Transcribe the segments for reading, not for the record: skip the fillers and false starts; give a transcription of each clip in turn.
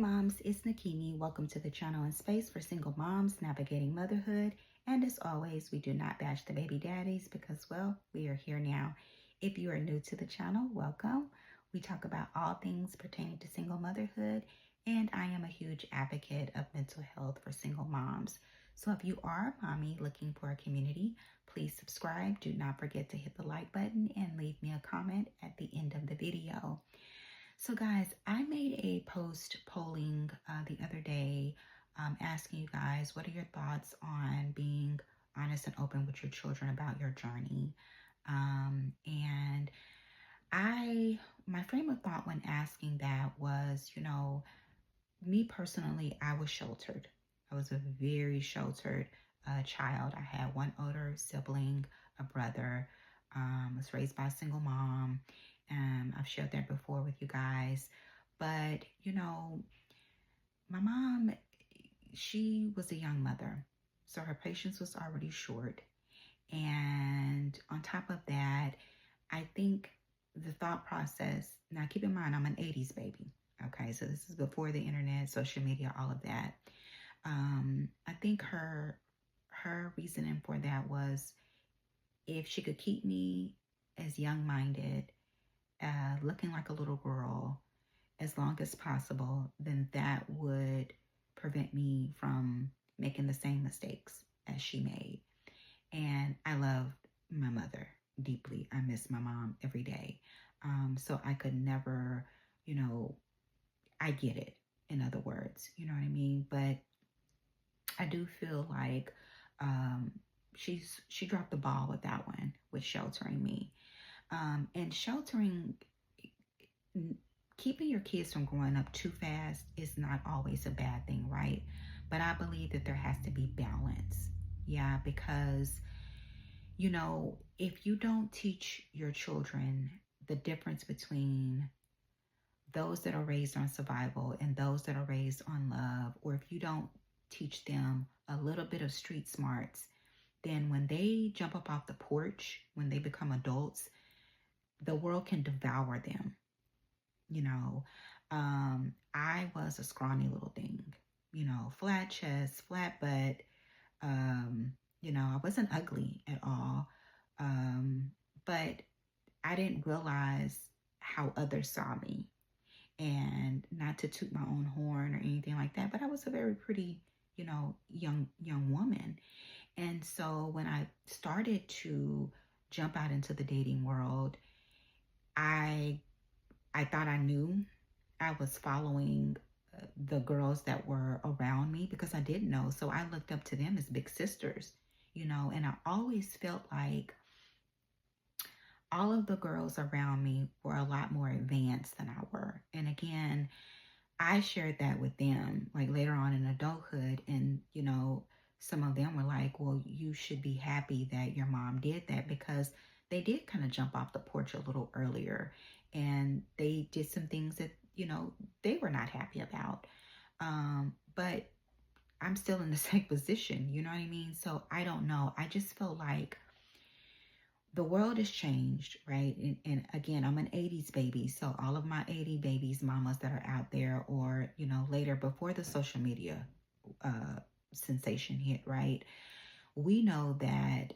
moms, it's Nakimi. Welcome to the channel and space for single moms navigating motherhood. And as always, we do not bash the baby daddies because, well, we are here now. If you are new to the channel, welcome. We talk about all things pertaining to single motherhood, and I am a huge advocate of mental health for single moms. So if you are a mommy looking for a community, please subscribe. Do not forget to hit the like button and leave me a comment at the end of the video. So guys, I made a post polling the other day asking you guys, what are your thoughts on being honest and open with your children about your journey? And my frame of thought when asking that was, me personally, I was sheltered. I was a very sheltered child. I had one older sibling, a brother. Was raised by a single mom. I've shared that before with you guys. But, my mom, she was a young mother. So her patience was already short. And on top of that, I think the thought process, now keep in mind, I'm an 80s baby. Okay, so this is before the internet, social media, all of that. I think her reasoning for that was if she could keep me as young-minded, looking like a little girl as long as possible, then that would prevent me from making the same mistakes as she made. And I loved my mother deeply. I miss my mom every day. So I could never, I get it, in other words, you know what I mean? But I do feel like she dropped the ball with that one, with sheltering me. And sheltering, keeping your kids from growing up too fast is not always a bad thing, right? But I believe that there has to be balance. Yeah, because, if you don't teach your children the difference between those that are raised on survival and those that are raised on love, or if you don't teach them a little bit of street smarts, then when they jump up off the porch, when they become adults, the world can devour them. I was a scrawny little thing, flat chest, flat butt. I wasn't ugly at all. But I didn't realize how others saw me. And not to toot my own horn or anything like that, but I was a very pretty, young woman. And so when I started to jump out into the dating world, I thought I knew. I was following the girls that were around me because I didn't know. So I looked up to them as big sisters, and I always felt like all of the girls around me were a lot more advanced than I were. And again, I shared that with them, like later on in adulthood. And, some of them were like, well, you should be happy that your mom did that, because they did kind of jump off the porch a little earlier. And they did some things that, they were not happy about. But I'm still in the same position, you know what I mean? So I don't know. I just feel like the world has changed, right? And again, I'm an 80s baby. So all of my 80 babies, mamas that are out there, or, later before the social media sensation hit, right? We know that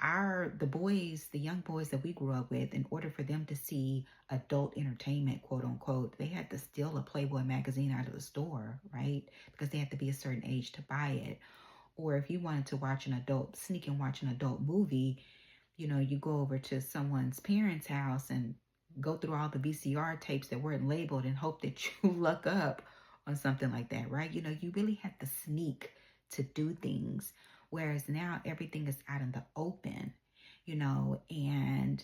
the young boys that we grew up with, in order for them to see adult entertainment, quote unquote, they had to steal a Playboy magazine out of the store, right? Because they had to be a certain age to buy it. Or if you wanted to sneak and watch an adult movie, you go over to someone's parents' house and go through all the VCR tapes that weren't labeled and hope that you luck up on something like that, right? You really had to sneak to do things. Whereas now everything is out in the open, and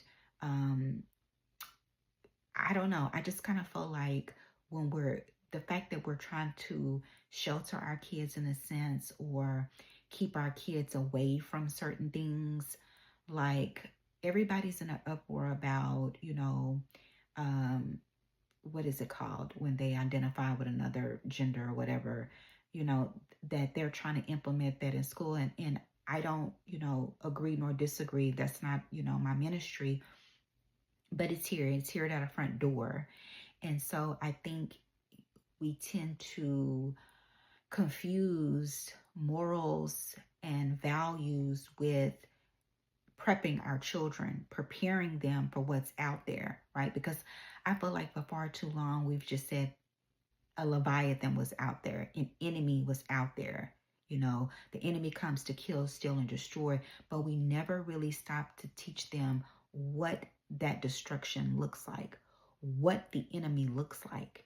I don't know. I just kind of feel like the fact that we're trying to shelter our kids in a sense, or keep our kids away from certain things, like everybody's in an uproar about, what is it called when they identify with another gender or whatever, that they're trying to implement that in school. And I don't, agree nor disagree. That's not, my ministry, but it's here at our front door. And so I think we tend to confuse morals and values with prepping our children, preparing them for what's out there, right? Because I feel like for far too long, we've just said a Leviathan was out there, an enemy was out there. You know, the enemy comes to kill, steal, and destroy, but we never really stop to teach them what that destruction looks like, what the enemy looks like.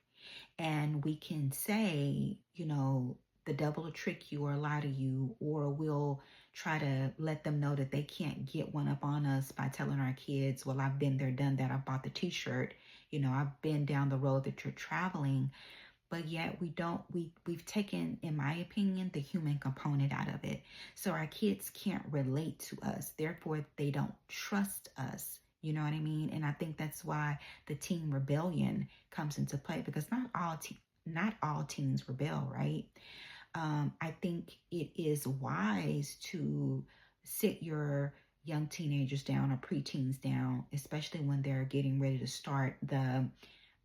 And we can say, you know, the devil will trick you or lie to you, or we'll try to let them know that they can't get one up on us by telling our kids, well, I've been there, done that. I bought the t-shirt. You know, I've been down the road that you're traveling. But yet we've taken, in my opinion, the human component out of it. So our kids can't relate to us. Therefore, they don't trust us. You know what I mean? And I think that's why the teen rebellion comes into play, because not all teens rebel, right? I think it is wise to sit your young teenagers down or preteens down, especially when they're getting ready to start the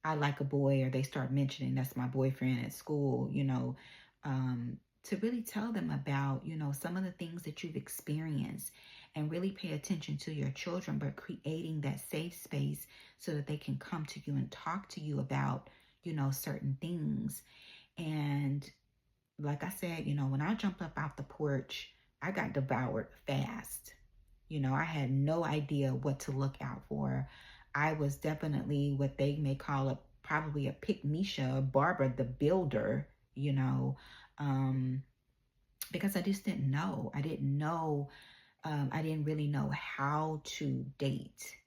I like a boy, or they start mentioning that's my boyfriend at school, you know, to really tell them about, you know, some of the things that you've experienced, and really pay attention to your children, but creating that safe space so that they can come to you and talk to you about, you know, certain things. And like I said, you know, when I jumped up out the porch, I got devoured fast. You know, I had no idea what to look out for. I was definitely what they may call probably a Pygmisha, Barbara the Builder, you know, because I just didn't know. I didn't know. I didn't really know how to date.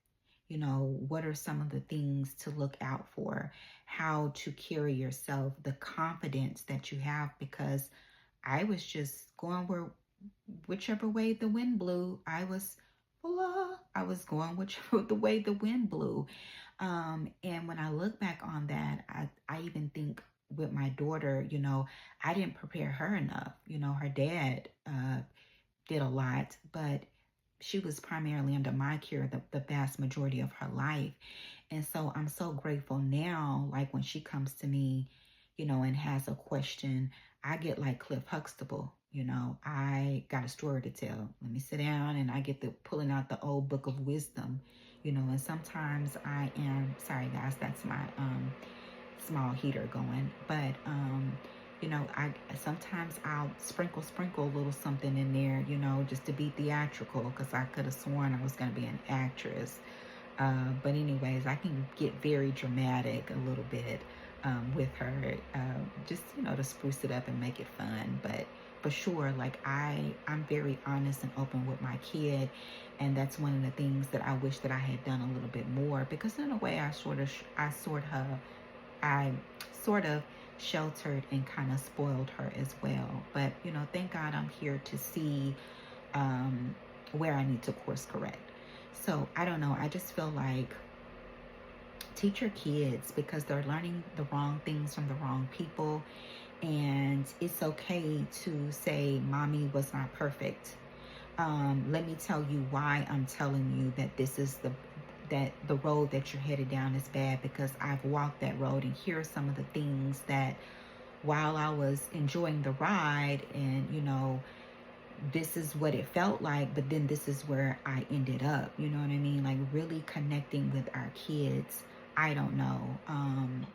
You know, what are some of the things to look out for? How to carry yourself, the confidence that you have, because I was just going whichever way the wind blew. I was going whichever the way the wind blew. And when I look back on that, I even think with my daughter, you know, I didn't prepare her enough. You know, her dad did a lot, but she was primarily under my care the vast majority of her life. And so I'm so grateful now, like when she comes to me, you know, and has a question, I get like Cliff Huxtable, you know, I got a story to tell. Let me sit down, and I get the pulling out the old book of wisdom, you know, and sometimes I am, sorry guys, that's my small heater going, but you know, I sometimes I'll sprinkle a little something in there, you know, just to be theatrical, because I could have sworn I was going to be an actress. But anyways, I can get very dramatic a little bit with her, just, you know, to spruce it up and make it fun. But for sure, like I'm very honest and open with my kid. And that's one of the things that I wish that I had done a little bit more, because in a way I sort of sheltered and kind of spoiled her as well. But, you know, thank God I'm here to see where I need to course correct. So I don't know. I just feel like teach your kids, because they're learning the wrong things from the wrong people. And it's okay to say, mommy was not perfect. Let me tell you why I'm telling you that this is the road that you're headed down is bad, because I've walked that road, and here are some of the things that, while I was enjoying the ride, and, you know, this is what it felt like, but then this is where I ended up, you know what I mean? Like really connecting with our kids. I don't know.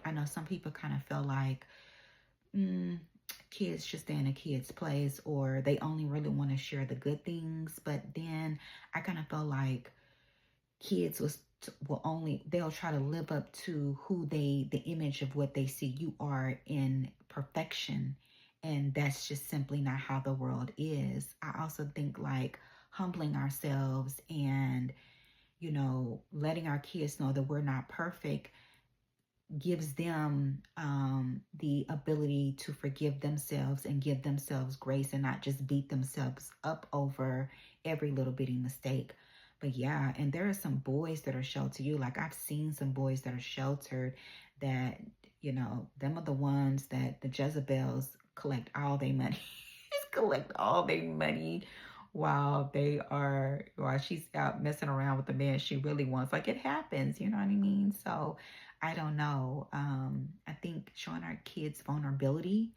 I know some people kind of feel like kids should stay in a kid's place, or they only really want to share the good things. But then I kind of feel like kids they'll try to live up to the image of what they see you are in perfection. And that's just simply not how the world is. I also think like humbling ourselves and, you know, letting our kids know that we're not perfect gives them the ability to forgive themselves and give themselves grace, and not just beat themselves up over every little bitty mistake. But yeah, and there are some boys that are sheltered you. Like I've seen some boys that are sheltered that, you know, them are the ones that the Jezebels collect all their money. Just collect all their money while she's out messing around with the man she really wants. Like it happens, you know what I mean? So I don't know. I think showing our kids vulnerability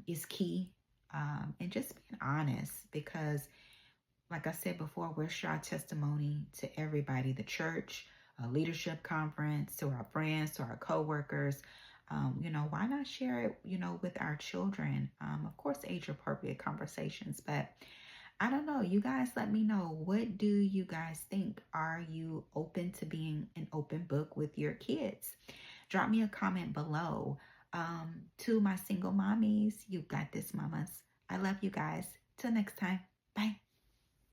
is key. And just being honest, because like I said before, we'll share our testimony to everybody, the church, a leadership conference, to our friends, to our coworkers. Why not share it, with our children? Of course, age appropriate conversations, but I don't know. You guys let me know. What do you guys think? Are you open to being an open book with your kids? Drop me a comment below. To my single mommies, you got this, mamas. I love you guys. Till next time. Bye.